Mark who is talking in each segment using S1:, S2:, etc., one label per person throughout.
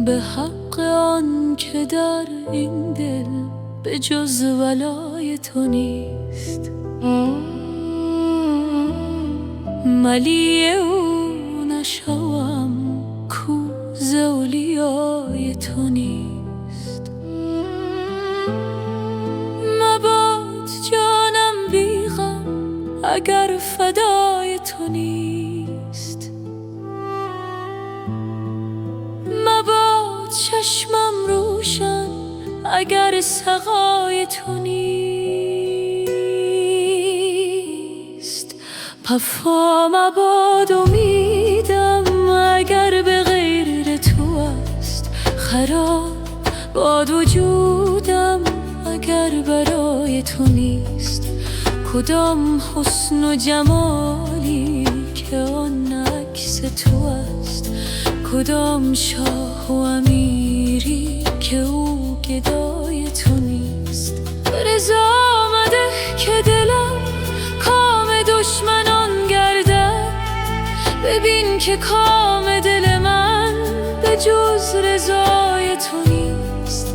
S1: به حق آن که در این دل به جز ولای تو نیست. ملی او نشوم کو ز اولیای تو نیست. مباد جانم بی غم اگر فدای تو نیست. مباد چشمم روشن اگر سقای تو نیست. پفا مباد امیدم اگر به غیر تو است. خراب باد وجودم اگر برای تو نیست. کدام حسن و جمالی که آن عکس تو است. کدام شاه و امیری که او گدای تو نیست. رضا مده که دلم کام دشمنان گردد. ببین که کام دل من به جز رضای تو نیست.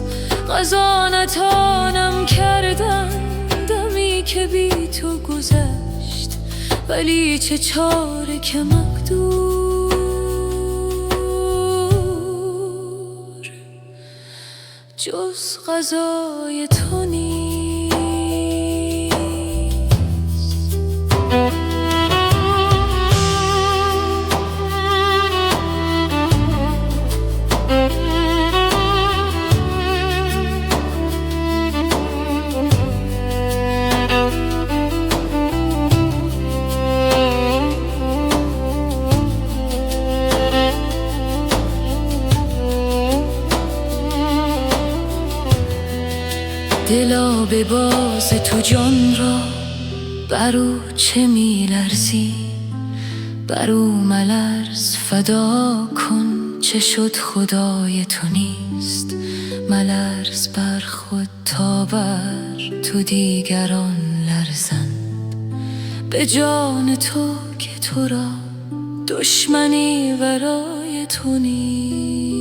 S1: قضا نتوانم کردن دمی که بی تو گذشت. ولی چه چاره که مقدور جز قضای تو نیست. دلا به باز تو جان را برو چه میلرزی. برو ملرز فدا کن چه شد خدای تو نیست. ملرز بر خود تا بر تو دیگران لرزند. به جان تو که تو را دشمنی ورای تو نیست.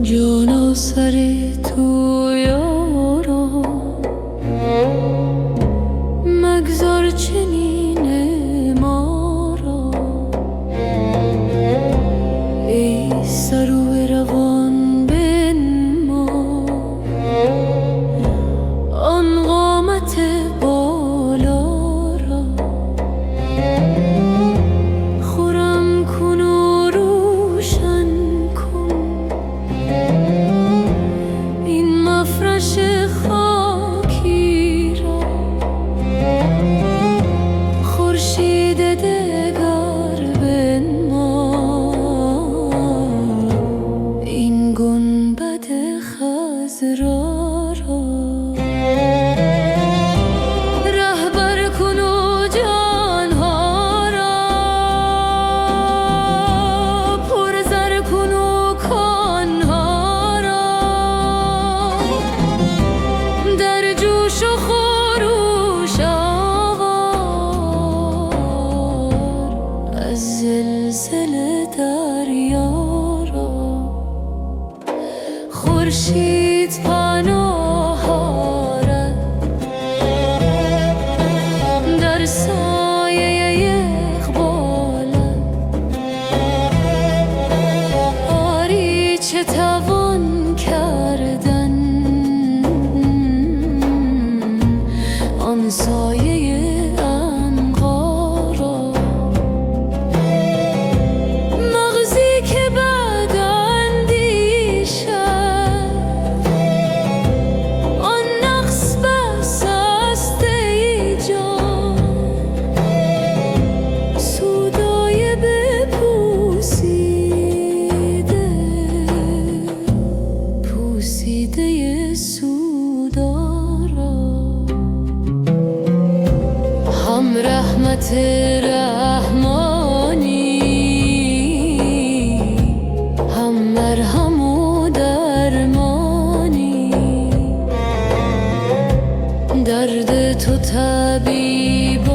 S1: جانا سر تو یارا مگذار چنین ما را. ای سر و روان بنما آن قامت بالا را. خرم کن و روشن کن این مفرش خاکی را. خورشید دگر بنما این گنبد خضرا را. رهبر کن و جانها را پرزر کن و کانها را. در جوش و خروش آور از زلزله دریا را. خورشید پناه آرد در سایه اقبالت. آری چه توان کردن مرهم و درمانی، درد تو طبیبانه،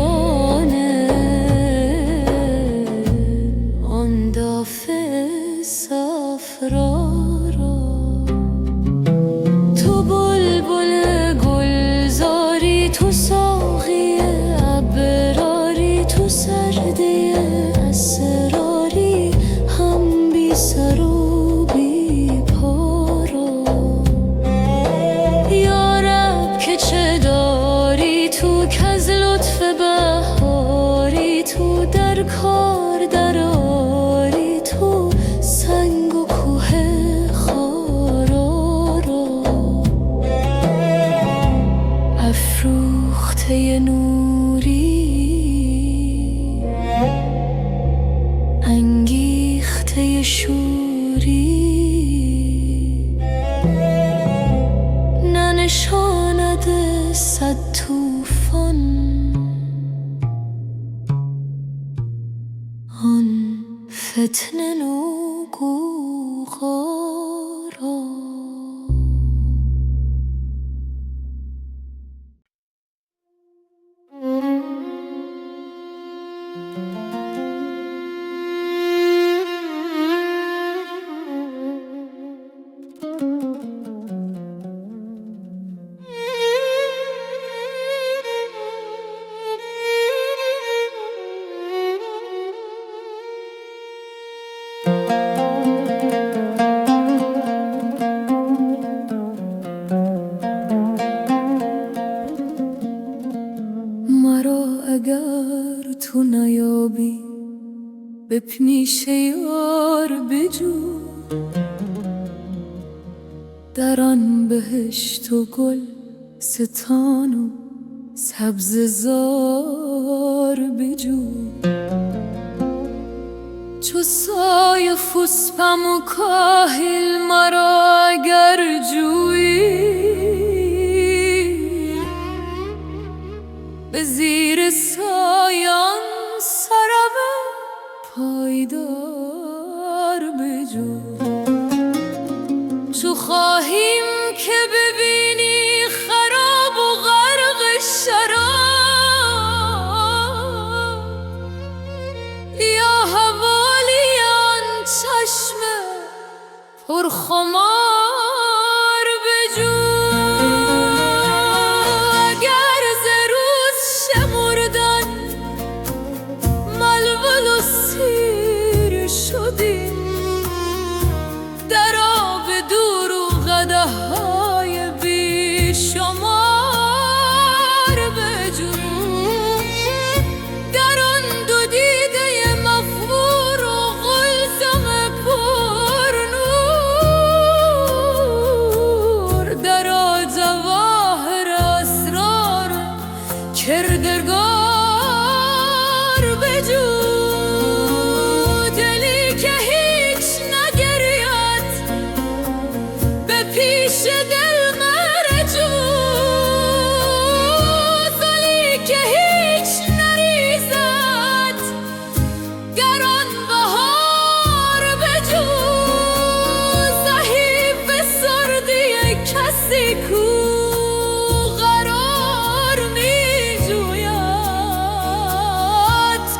S1: آن دافع صفرا را. تو بلبل گلزاری، تو ساقی ابراری، تو سرده اسراری، هم بی سر و بی پا را. یا رب که چه داری تو، کز لطف بهاری تو در کار درآری، تو سنگ و کوه خارا را. افروخته نوری، انگیخته شوری، ننشاند صد طوفان آن فتنه نوگوغارا. مرا اگر تو نیابی، به پیش یار بجو، در آن بهشت و گل ستان و سبزه زار بجو. چو سایه فسپم و کاهل مرا اگر جویی، به زیر سایان سرو پایدار بجو. چو خواهیم که ببینی خراب و غرق شراب، یا حوالیان چشم پرخمار بجو. اگر ز روز شمردن ملول و سیر شدی، در آب دور و قدح‌های بی شمار بجو. در آن دو دیده مغفور و قلزم پرنور، در آن جواهر اسرار کردگار بجو. دلی که هیچ نگرید به پیش دل مرجو، دلی که هیچ نریزد گران بهار بجو. ضعیف سردی کسی کو قرار می جوید،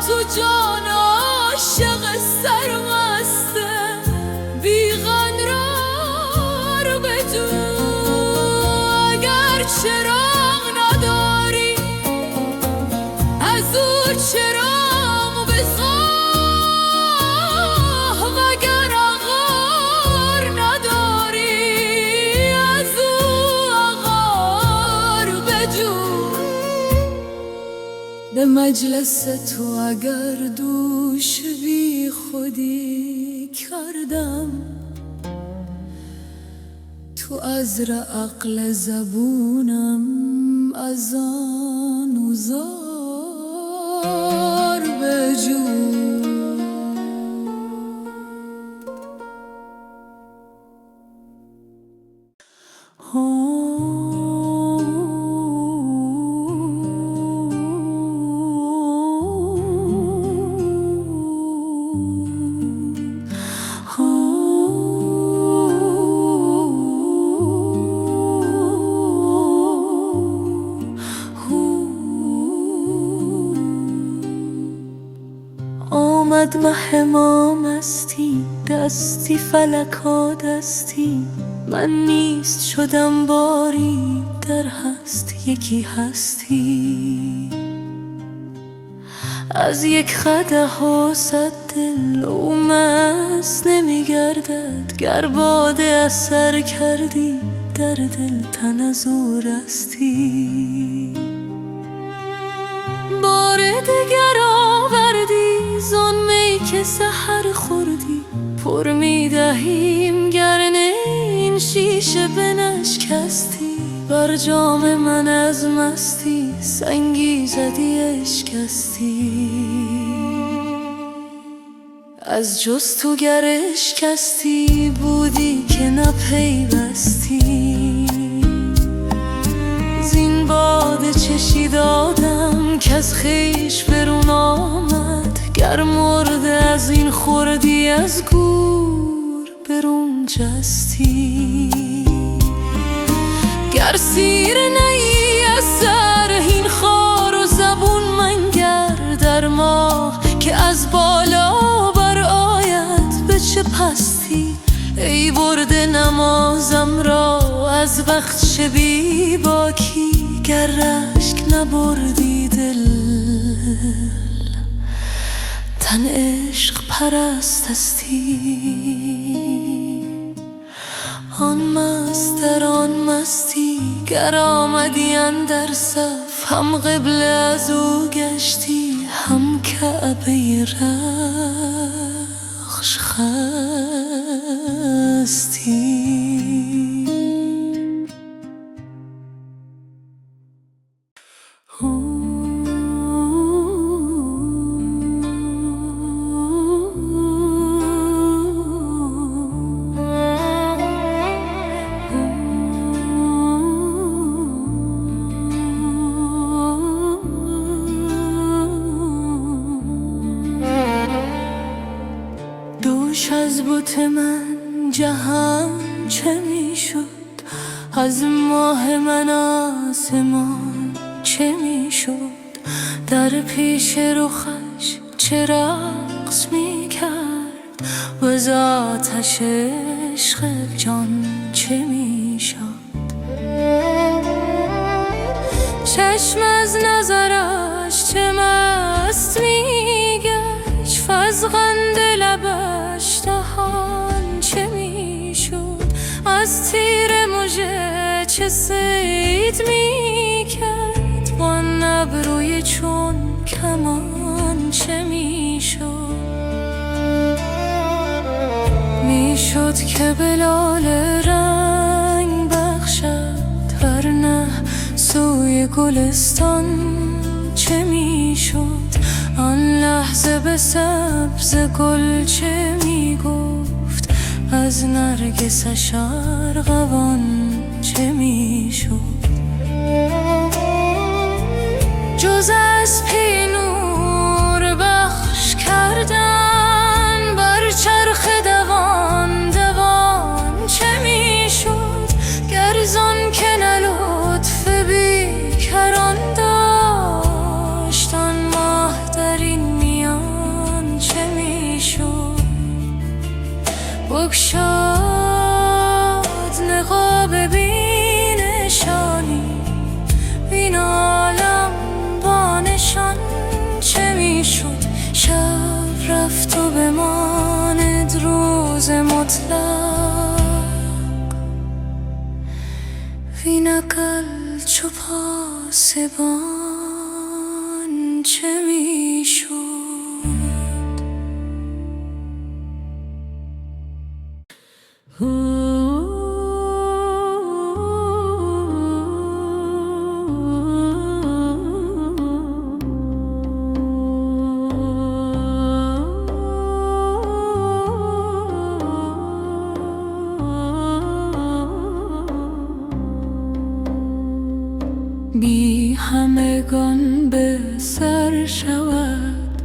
S1: تو جان عاشق سرمست بیقرار بجو. اگر چراغ نداری از او چراغ بخواه، وگر عقار نداری از او عقار بجو. به مجلس تو اگر دوش بی خودی کردم، تو عذر عقل زبونم از آن وزار بجو. شد مه ما مستی، دستی فلکا دستی. من نیست شدم باری، در هست یکی هستی. از یک قدح و 100 دل او مست نمیگردد. گر باده اثر کردی در دل تن از او رستی. بار دگر آوردی زان می که سحر خوردی. پر میدهیم گرنه این شیشه بنشکستی. بر جام من از مستی سنگی زدی اشکستی. از جستوگر اشکستی بودی که نپیوستی. زین باده چشید آدم که از خویش برون آمد. گر مرده از این خوردی از گور برون جستی. گر سیر نی از سر این خار و زبون منگر. در ماه که از بالا بر آید به چه پستی. ای برده نمازم را از وقت شبی باکی. گر رشک نبردی دل تن عشق پرست استی. آن مست در آن مستی گر آمدی اندر صف. هم قبله از او گشتی هم کعبه رخش خستی. دوش از بت من جهان چه می شد. از ماه من آسمان چه می شد. در پیش رخش چه رقص می کرد. و از آتش عشق جان چه می شد. چشم از نظرش چه مست می گشت. فزغند لبش دهان چه می شد. از تیر مژه چه صید می کرد. با ابروی چون کمان چه می شد. می شد که بلال رنگ بخشد. ورنه سوی گلستان چه می شد. آن لحظه به سبز گل چه می گفت. از نرگسش ارغوان چه می شد. جز از پی نور بخش کردن بر چرخ دوان دوان چه می شد. گر زان که نه لطف بیکران داشت. آن ماه در این میان چه می شد. بگشاد نقاب بینشانی. وین عالم با نشان چه می شد. شب رفت و بماند روز مطلق. وین اقل چو پاسبان چه می شد. بی همگان به سر شود.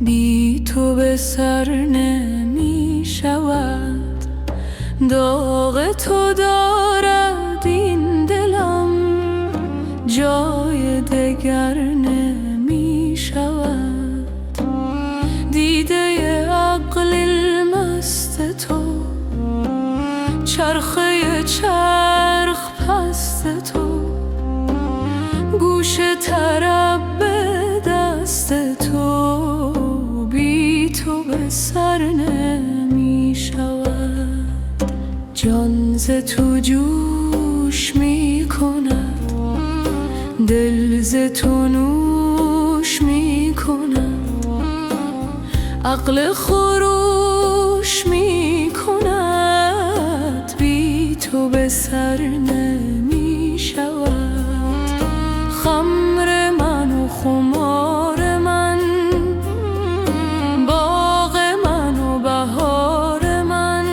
S1: بی تو به سر نمی شود. داغ تو دارد این دلم. جای دگر نمی شود. دیده چرخه چرخ پست تو، گوش طرب به دست تو، بی تو به سر نمی شود. جان ز تو جوش می کند، دل ز تو نوش می کند، عقل خروش می کند، بی تو به سر نمی شود. خمر من و خمار من، باغ من و بهار من،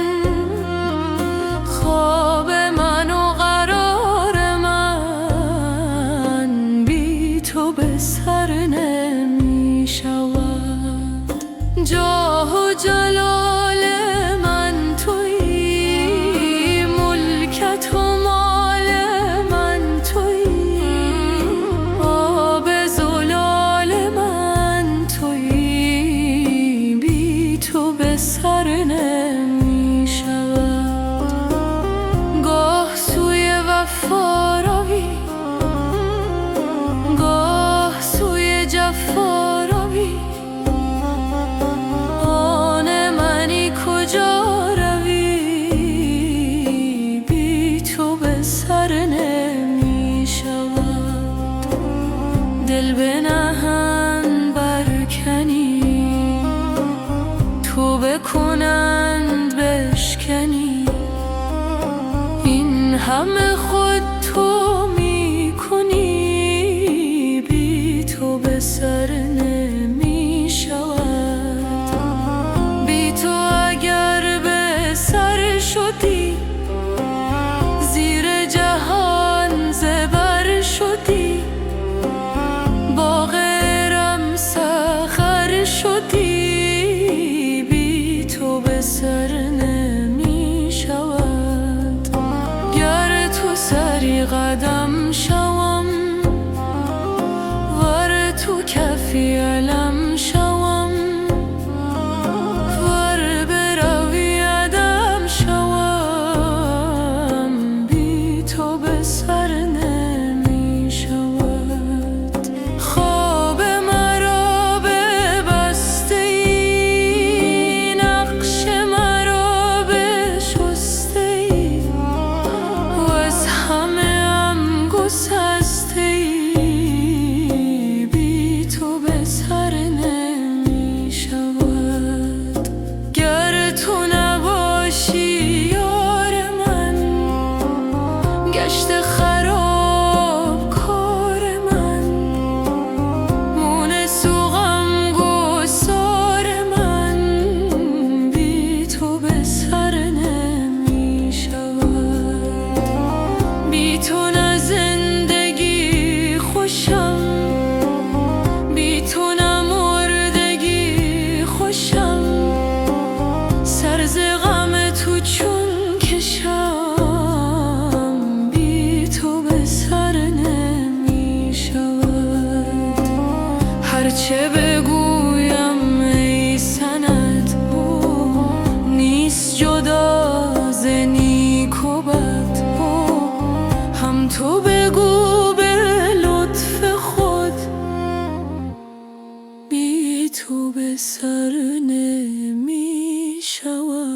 S1: خواب من و قرار من، بی تو به سر نمی شود. جاه و جلال من تویی، ملکت و مال من تویی، آب زلال من تویی، بی تو به سر نمی شود. گاه سوی وفا روی، گاه سوی جفا روی، آن منی کجا روی، بی تو به سر نمی شود. دل به نهن برکنی، توبه کنند بشکنی، این همه خود تو می کنی، بی تو به سر نمی شود. بی تو اگر به سر شدی، زیر جهان زبر شدی، باغ ارم سخر شدی، بی تو به سر نمی شود. گر تو سری قدم شوم، ور تو کفی علم شوم، ور بروی عدم شوم، بی تو به سر نمی شود. خواب مرا ببسته ای، نقش مرا بشسته ای، و از همه ام گسسته ای، بی تو به سر نمی شود. گر تو نباشی یار من، گشت خراب کار من، مونس و غمگسار من، بی تو به سر نمی شود. بی تو نه زندگی خوشم، بی تو نه مردگی خوشم، سر ز غم تو چون کشم، بی تو به سر نمی شود. هرچه بگویم ای سند، نیست جدا ز نیک و بد، هم تو بگو به لطف خود، بی تو به سر نمی شود.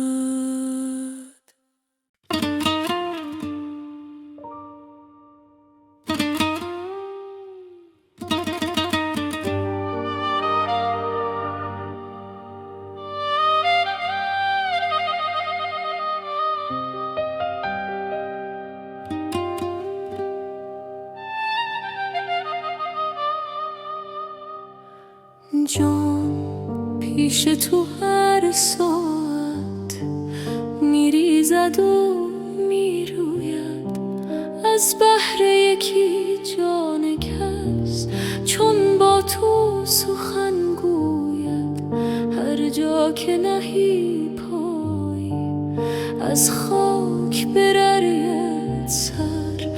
S1: جان پیش تو هر ساعت میریزد و میروید، از بهر یکی جان کس چون با تو سخن گوید. هر جا که نهی پای، از خاک بررید سر،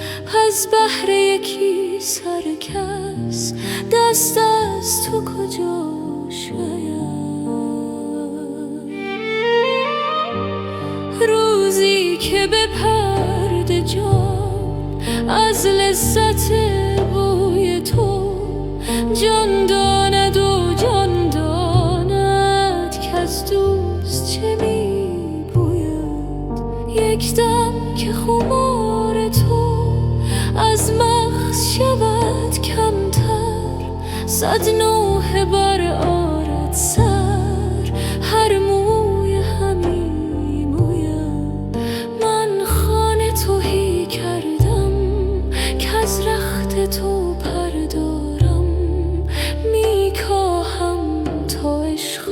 S1: از بهر یکی سر کس دست از تو کجا شاید. روزی که که به پرده جان از لذت بوی تو جان داند و جان داند که از دوست چه می بوید. یک دم که خمار تو از مغز شود کمتر، صد نوحه بر آرد سر، هر موی همی مویم. من خانه تهی کردم که از رخت تو پردارم، میکاهم تا عشقت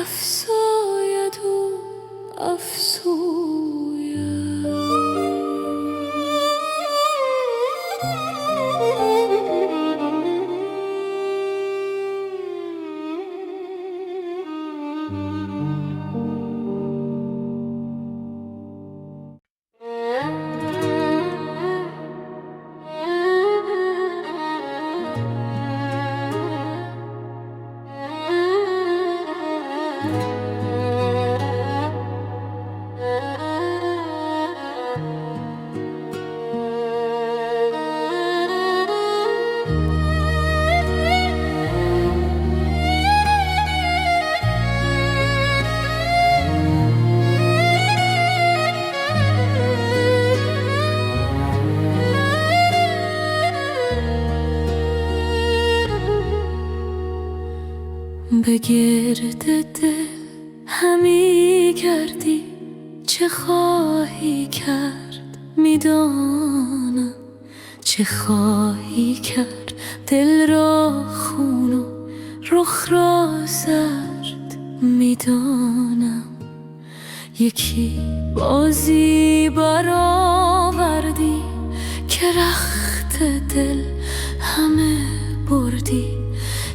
S1: افزاید و افزوید. به گرد دل همی گردی، چه خواهی کرد میدانم، چه خواهی کرد دل را خون و رخ را زرد میدانم. یکی بازی برآوردی که رخت دل همه بردی،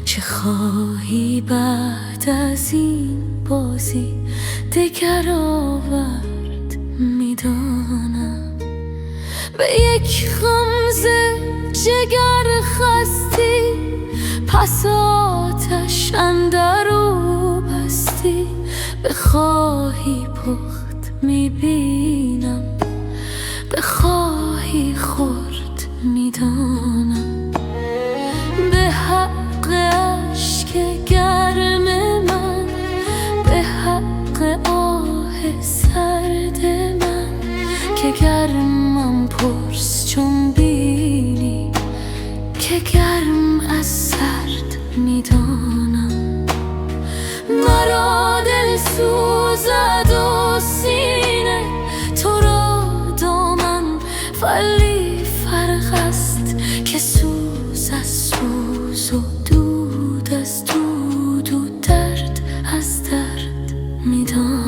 S1: چه خواهی بعد از این بازی دگر آورد میدانم. به یک غمزه جگر خستی، پس آتش اندرو بستی. بخواهی پخت میبینم، بخواهی خورد میدانم. به حق اشک گرم من، به حق آه سرد من، که گرمم پرس چون بینی که گرم از سرد میدانم. مرا دل سوزد و سینه تو را دامن، ولی فرق است که سوز از سوز و دود از دود و درد از درد میدانم.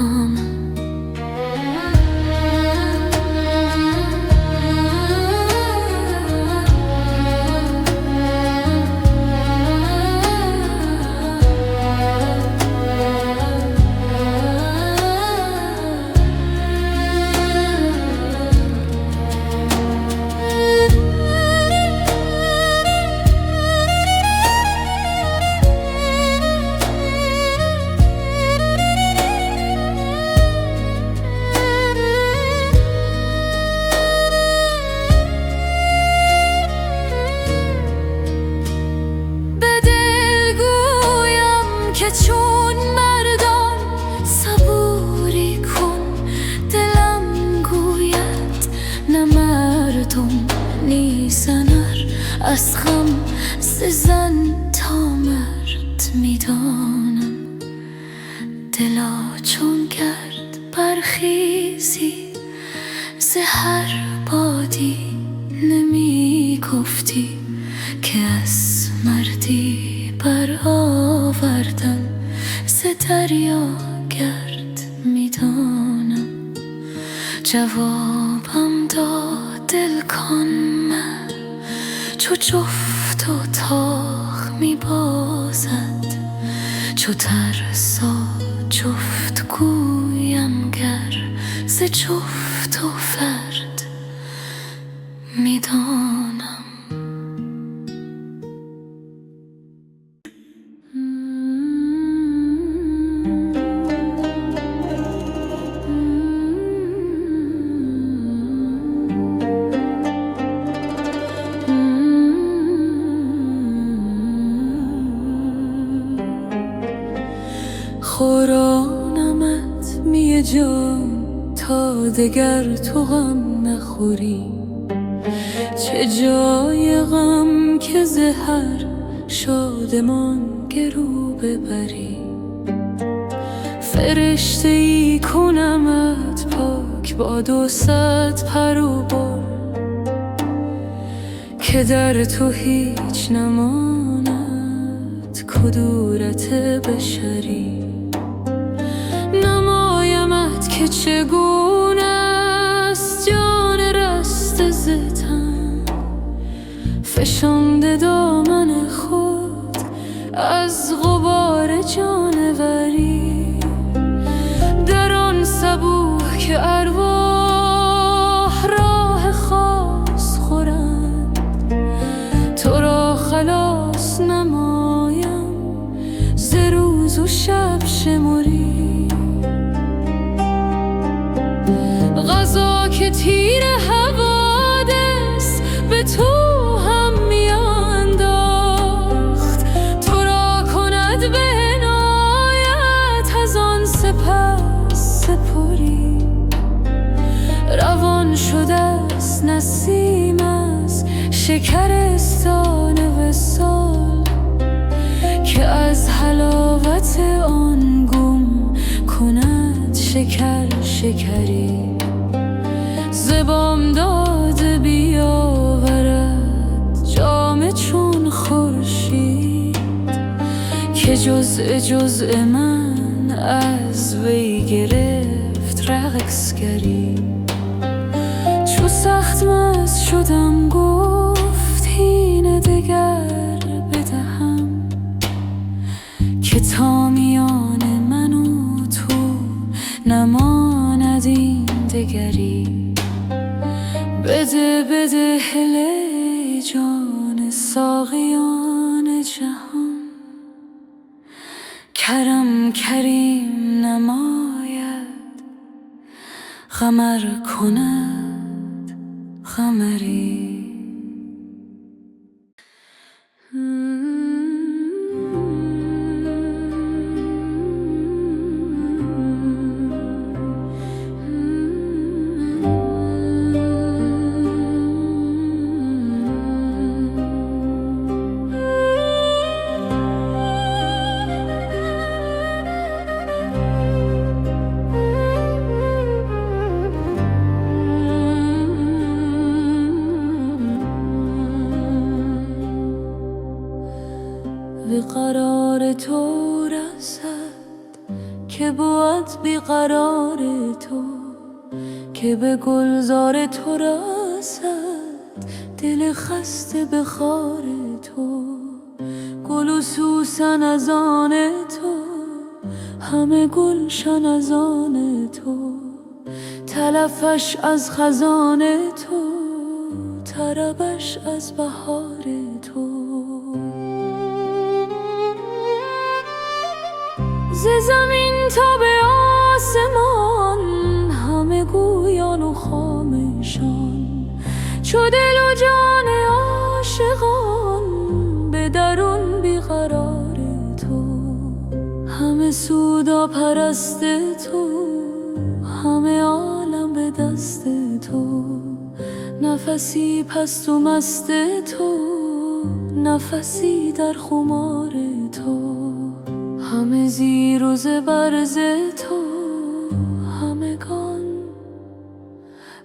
S1: چون مردان صبوری کن، دلم گوید نه مردم نی زنر، از غم ز زن تا مرد میدانم. دلا چون گرد برخیزی ز هر بادی، نمی گفتی که از مردی برآوردن ز دریا گرد میدانم. جوابم داد دل کن من، چو جفت و تاخ میبازد، چو ترسا جفت گویم گر ز جفت و فرد میدانم. جان تا دگر تو غم نخوری، چه جای غم که زهر شادمان گرو ببری. فرشته ای کنمت پاک با 200 پر و بال، که در تو هیچ نماند کدورت بشری. نمایمت که چگونه است جان رسته ز تن، فشانده دامن خود از غبار جانوری. در آن صبوح که ارواح راه خاص خورند، تو را خلاص نمایم ز روز و شب شمری. غذا که تیر حوادث به تو هم میانداخت، تو را کند به عنایت از آن سپس سپری. روان شده است نسیم از شکرستان وصال، که از حلاوت آن گم کند شکر شکری. ز بامداد بیاورد جام چون خورشید، که جزء من از وی گرفت رقصگری. چو سخت مست شدم گفت هین دگر بدهم، که تا میان من و تو نماند این دگری. بده بده هله جان ساقیان جهان، کرم کریم نماید قمر کند قمری. بیقرار تو رسد که بود بیقرار تو، که به گلزار تو رسد دل خسته به خار تو. گل و سوسن از آن تو، همه گلشن از آن تو. تلفش از خزان تو، طربش از بهار تو. ز زمین تا به آسمان همه گویان و خامشان، چو دل و جان عاشقان به درون بیقرار تو. همه سودا پرست تو، همه عالم به دست تو. نفسی پست و مست تو، نفسی در خمار تو. همه زیر و زبر ز تو، همگان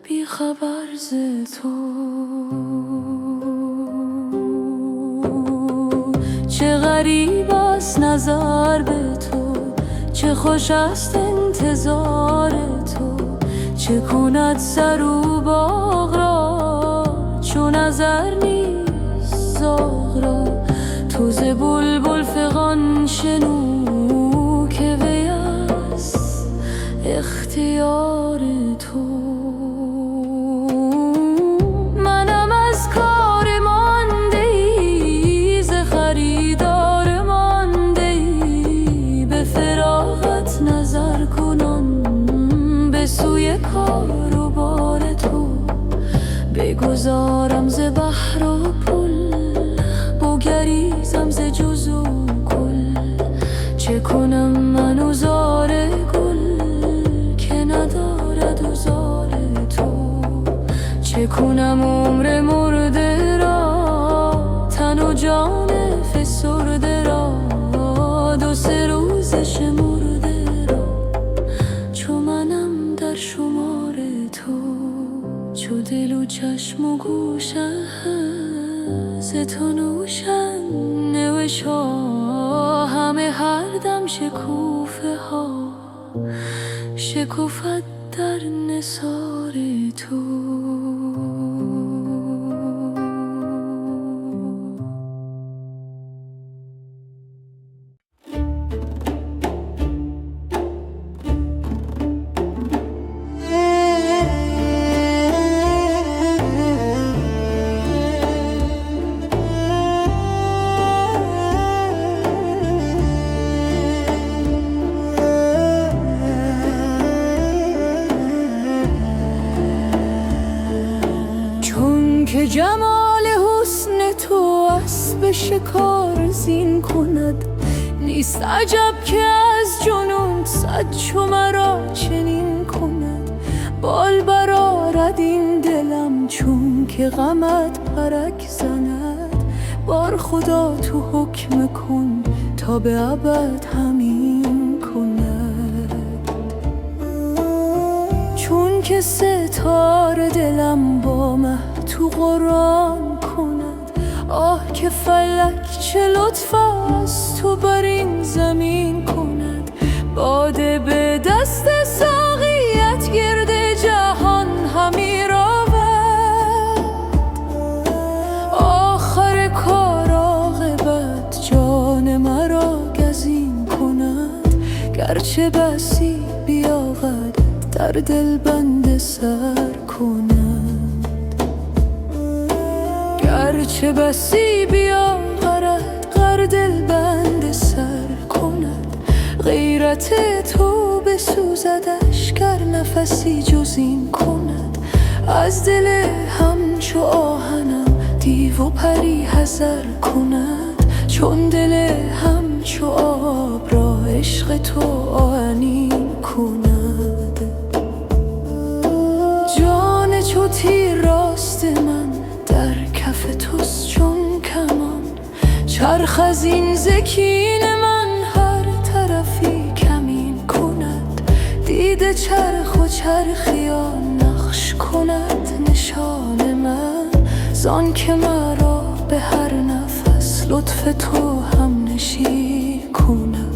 S1: بی خبر ز تو. چه غریب است نظر به تو، چه خوش است انتظار تو. چه کند سر و باغ را چون نظر نیست زاغ را. تو ز بلبل فغان شنو که وی است اختیار تو. منم از کار مانده ای، ز خریدار مانده ای. به فراغت نظر کنان به سوی کار و بار تو. بگذارم ز بحر و پل، بگریزم ز جز و کل. چه کنم من و زار گل که کنم عمر مرده را، تن و جان فسرده را، 2-3 روز شمرده را، چو منم در شمار تو، چو دل و چشم و گوشه ز تو نوشن نوشا، همه هر دم شکوفه ها شکوفت در نثار تو. که جمال حسن تو اسب شکار زین کند، نیست عجب که از جنون صد چو مرا چنین کند. بال برآرد این دلم چون که غمت پرک زند، بار خدا تو حکم کن تا به ابد همین کند. چون که ستاره دلم با مه تو قرآن کند، آه که فلک چه لطف است تو بر این زمین کند. باده به دست ساقیت گرد جهان همی رود، آخر کار عاقبت جان مرا گزین کند. گرچه بسی بیاغد در دل بند سر کند، گرچه بسی بیاورد غر دل بند سر کند. غیرت تو بسوزدش گر نفسی جز این کند. از دل همچو آهنم دیو و پری حذر کند، چون دل همچو آب را عشق تو آهنین کند. جان چو تیر راست من در کف توست چون کمان، چرخ از این زکین من هر طرفی کمین کند. دیده چرخ و چرخیان نقش کند نشان من، زان که مرا به هر نفس لطف تو هم نشین کند.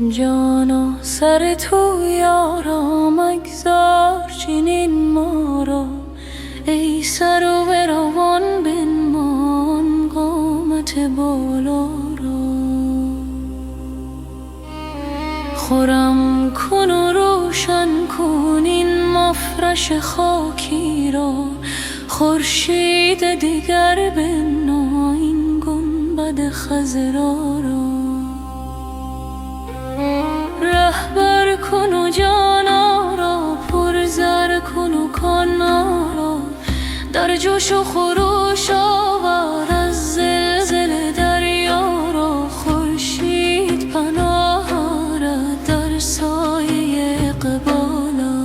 S1: جانا سر تو یارا مگذار چنین ما را، ای سر و بروان بنمان قامت بالا را. خرم کن و روشن کن این مفرش خاکی را، خورشید دیگر بنا این گنبد خضرا را. رهبر کن و جانا را پرزر کن و کانا را، در جوش و خروش آور از زلزله دریا را. خورشید پناه آرد در سایه اقبالا،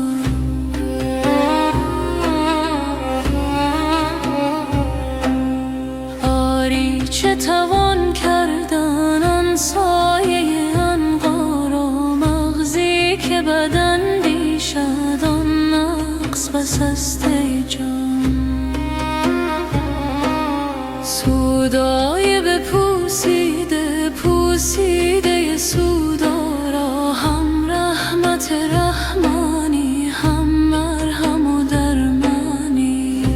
S1: آری چه توان کردن آن سایه که بدن دیشد آن نقص بسسته جان. سودای بپوسیده پوسیده سودارا، هم رحمت رحمانی هم مرهم و درمانی.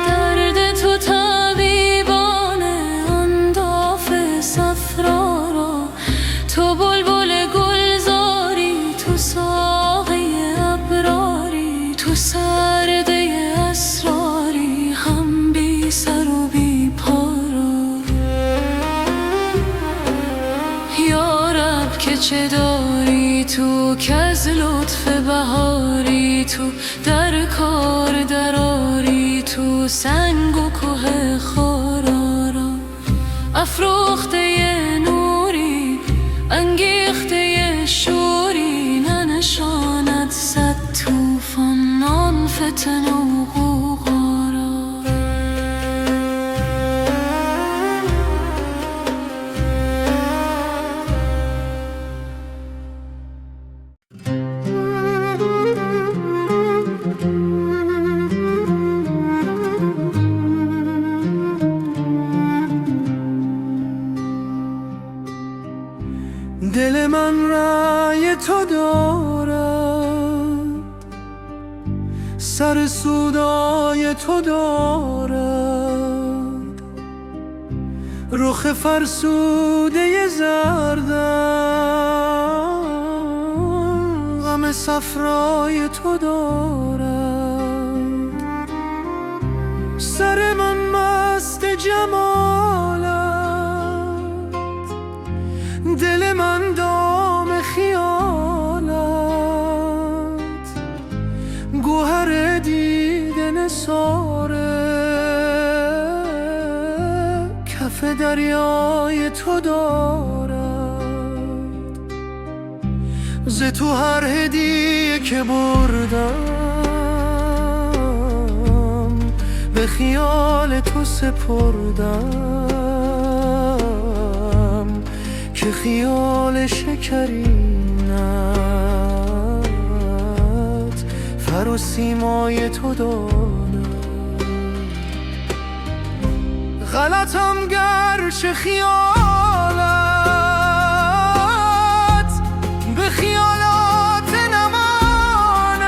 S1: درد تو طبیبانه آن داف صفرا را، تو بلبل گلزاری تو ساقی ابراری، تو سرده اسرار چه داری تو که از لطف بهاری تو در کار دراری تو سنگ و کوه خارارا افروخته نوری انگیخته شوری ننشاند صد توفان نان فتن و غوغارا
S2: دل من رأی تو دارد، سر سودای تو دارد، رخ فرسوده زردم غم صفرای تو دارد. سر من مست جمالت، دل من دام خیالت، گوهر دیده نثاره کف دریای تو دارد. ز تو هر هدیه که بردم به خیال تو سپردم که خیال شکرینت فر و سیمای تو دارد. غلطم گرچه خیالت به خیالات نماند،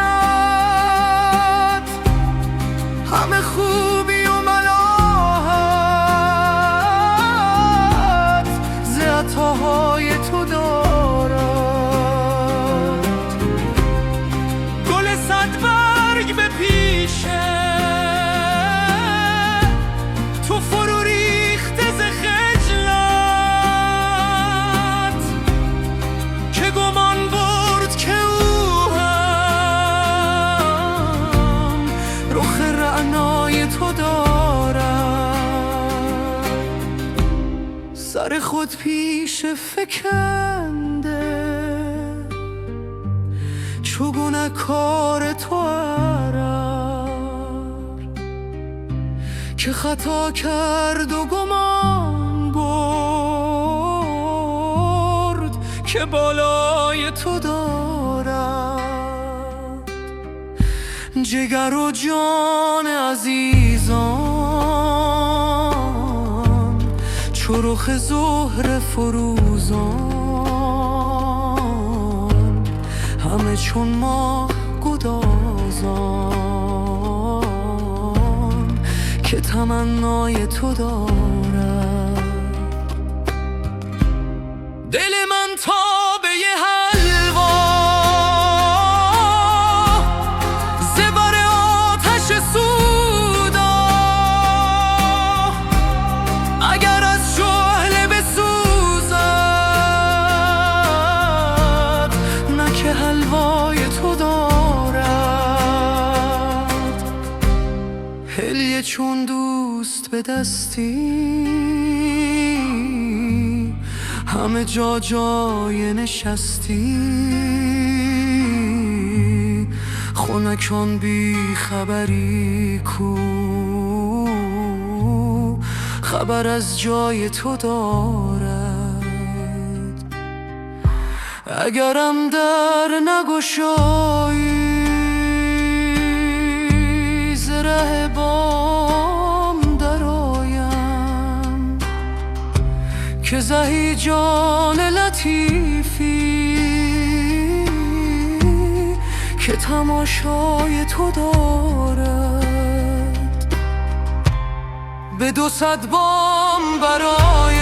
S2: همه خوبی و ملاحت ز عطاهای تو دارد. گل صد برگ به پیشه تو فرو ریخته ز خجلت، که گمان برد که او هم رخ رعنای تو دارد. سر خود پیش فکنده چو گنه‌کار تو عرر، که خطا کرد و گمان برد که بالای تو دارد. جگر و جان عزیزان چو رخ زهره فروزان، همه چون ماه گدازان که تمنای تو دارد. دل من تابه حلوا ز بر آتش سودا، اگر از شعله بسوزد نه که حلوای تو دارد. هلیه چون دوست به دستی همه جا جای نشستی، خنکان بی خبری کو خبر از جای تو دارد. اگرم در نگشایی ز ره بام درآیم، که زهی جان لطیفی که تماشای تو دارد. به 200 بام برایم،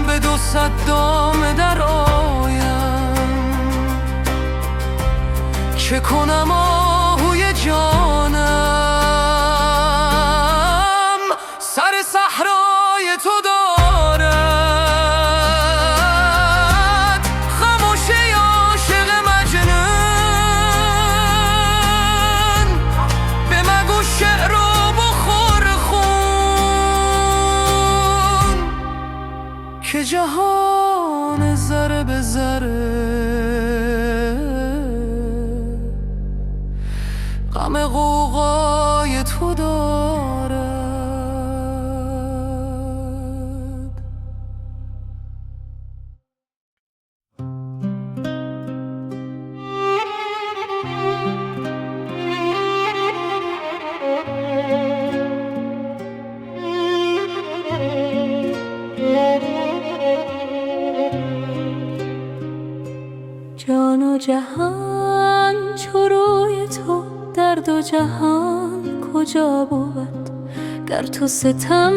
S2: به 200 دام درآیم، چه کنم آهوی جانم سر صحرای تو دارد. تو دارد.
S1: جان و جهان چو روی تو در دو جهان کجا بود؟ گر تو ستم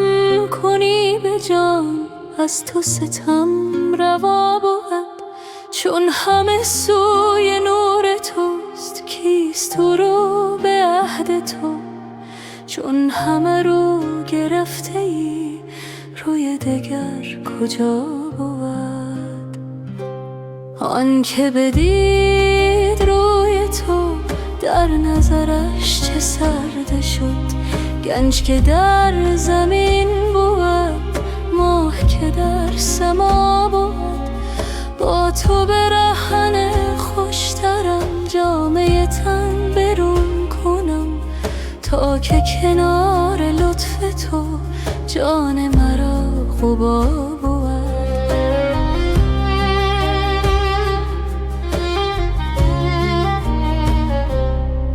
S1: کنی به جان از تو ستم روا بود. چون همه سوی نور توست کیست تو رو به عهد تو؟ چون همه رو گرفته ای روی دگر کجا بود؟ آن که بدید روی تو در نظرش چه سرده شد؟ گنج که در زمین بود ماه که در سما بود. با تو برهنه خوشترم جامه تن برون کنم تا که کنار لطف تو جان مرا قبا بود.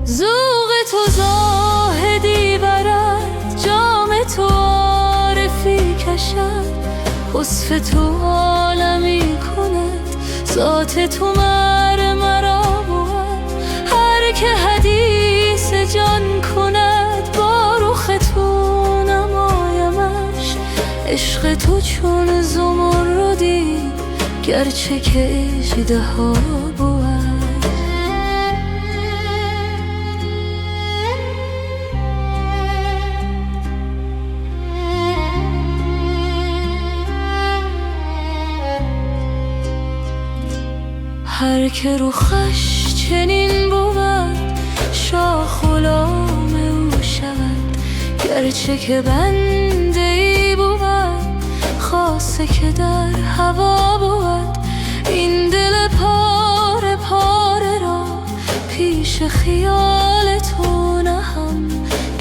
S1: ذوق تو زاهدی برد جام تو عارفی کشد. وصف تو عالمی کند ذات تو مرا بود. هر که حدیث جان کند با رخ تو نمایمش. عشق تو چون زمردی گرچه که اژدها بود. هر که رخش چنین بود شاخ غلام او شود. گرچه که بنده ای بود خاصه که در هوا بود. این دل پاره پاره را پیش خیال تو نهم.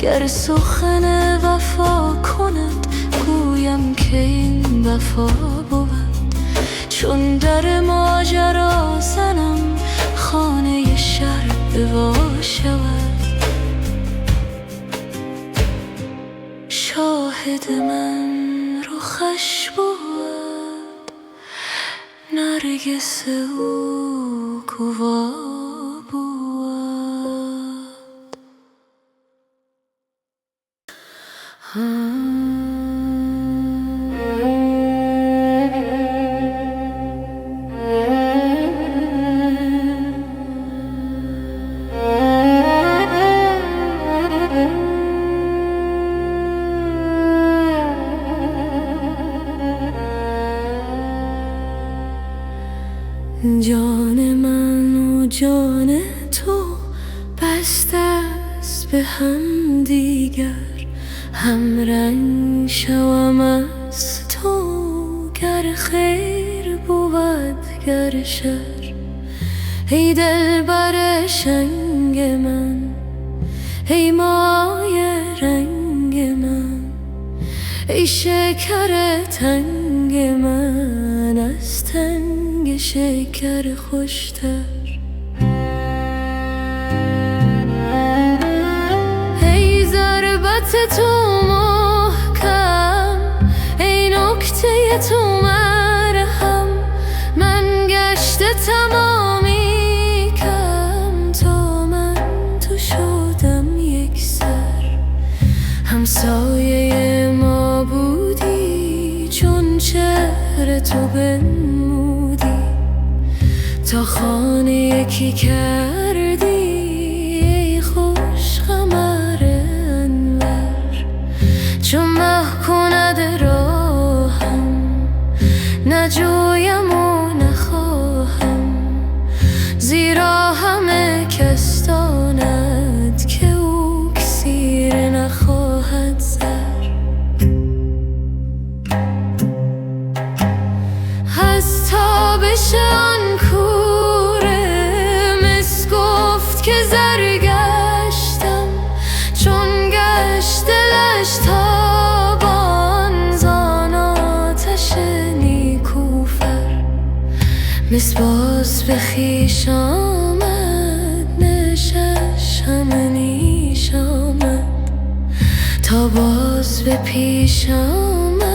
S1: گر سخن وفا کند گویم که این وفا بود. چون در ماجرا زنم خانه شر وا شود. شاهد من رخش بود نرگس او گوا بود. جان من و جان تو بسته است به هم دیگر. هم رنگ شوم از تو گر خیر بود گر شر. ای دلبر شنگ من ای مایه رنگ من. ای شکر تنگ من از تنگ شکر خوشتر. ای ضربت تو محکم ای نکته تو مرهم. من گشته تمامی کم تا من تو شدم یک سر. همسایه ما بودی چون چهره تو بنمودی. تا خانه یکی کردی ای خوش قمر انور. چون مه کند راهم نجویم و نخواهم. زیرا همه کس داند که او اکسیر نخواهد زر. از تابش آن کوره مس گفت که زر گشتم. چون مس باز به خویش آمد، نشش همه نیش آمد تا باز به پیش آمد.